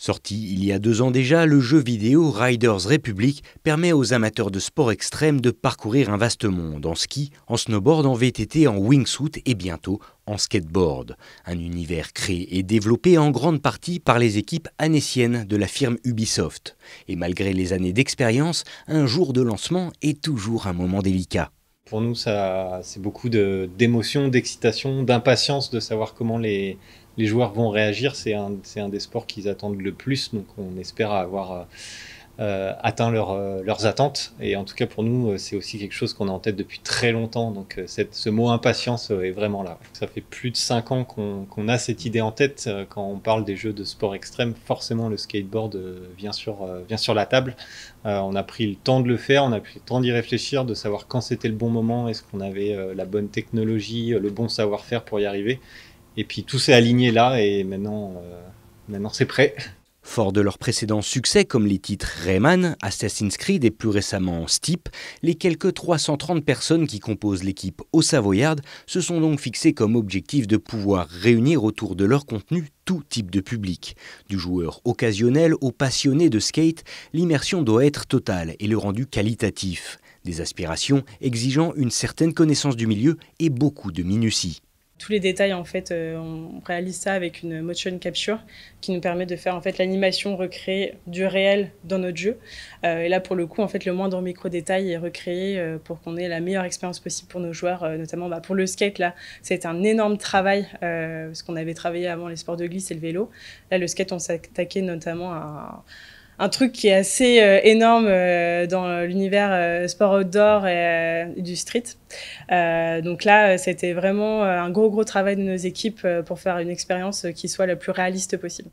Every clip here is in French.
Sorti il y a 2 ans déjà, le jeu vidéo Riders Republic permet aux amateurs de sport extrême de parcourir un vaste monde en ski, en snowboard, en VTT, en wingsuit et bientôt en skateboard. Un univers créé et développé en grande partie par les équipes annéciennes de la firme Ubisoft. Et malgré les années d'expérience, un jour de lancement est toujours un moment délicat. Pour nous, c'est beaucoup d'émotions, d'excitation, d'impatience de savoir comment les joueurs vont réagir. C'est un des sports qu'ils attendent le plus, donc on espère avoir atteint leurs attentes. Et en tout cas, pour nous, c'est aussi quelque chose qu'on a en tête depuis très longtemps. Donc ce mot impatience est vraiment là. Ça fait plus de 5 ans qu'on a cette idée en tête. Quand on parle des jeux de sport extrême, forcément le skateboard vient sur la table. On a pris le temps de le faire, on a pris le temps d'y réfléchir, de savoir quand c'était le bon moment, est-ce qu'on avait la bonne technologie, le bon savoir-faire pour y arriver. Et puis tout s'est aligné là et maintenant c'est prêt. Fort de leurs précédents succès comme les titres Rayman, Assassin's Creed et plus récemment Steep, les quelques 330 personnes qui composent l'équipe au Savoyard se sont donc fixées comme objectif de pouvoir réunir autour de leur contenu tout type de public. Du joueur occasionnel au passionné de skate, l'immersion doit être totale et le rendu qualitatif. Des aspirations exigeant une certaine connaissance du milieu et beaucoup de minutie. Tous les détails, en fait, on réalise ça avec une motion capture qui nous permet de faire en fait l'animation recréée du réel dans notre jeu. Et là, pour le coup, en fait, le moindre micro-détail est recréé pour qu'on ait la meilleure expérience possible pour nos joueurs, notamment pour le skate. Là, c'est un énorme travail parce qu'on avait travaillé avant les sports de glisse et le vélo. Là, le skate, on s'est attaqué notamment à un truc qui est assez énorme dans l'univers sport outdoor et du street. Donc là, c'était vraiment un gros travail de nos équipes pour faire une expérience qui soit la plus réaliste possible.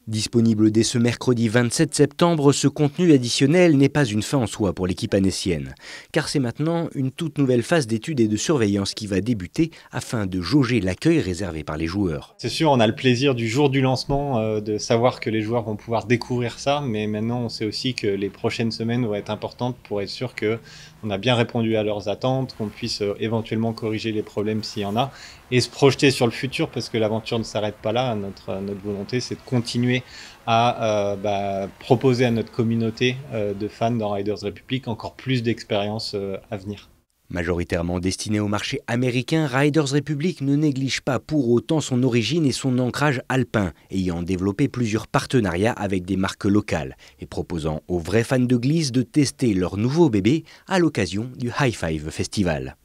Disponible dès ce mercredi 27 septembre, ce contenu additionnel n'est pas une fin en soi pour l'équipe annécienne. Car c'est maintenant une toute nouvelle phase d'étude et de surveillance qui va débuter afin de jauger l'accueil réservé par les joueurs. C'est sûr, on a le plaisir du jour du lancement de savoir que les joueurs vont pouvoir découvrir ça, mais maintenant on sait aussi que les prochaines semaines vont être importantes pour être sûr qu'on a bien répondu à leurs attentes, qu'on puisse éventuellement corriger les problèmes s'il y en a, et se projeter sur le futur parce que l'aventure ne s'arrête pas là. Notre volonté, c'est de continuer à proposer à notre communauté de fans dans Riders Republic encore plus d'expériences à venir. Majoritairement destiné au marché américain, Riders Republic ne néglige pas pour autant son origine et son ancrage alpin, ayant développé plusieurs partenariats avec des marques locales et proposant aux vrais fans de glisse de tester leur nouveau bébé à l'occasion du High Five Festival.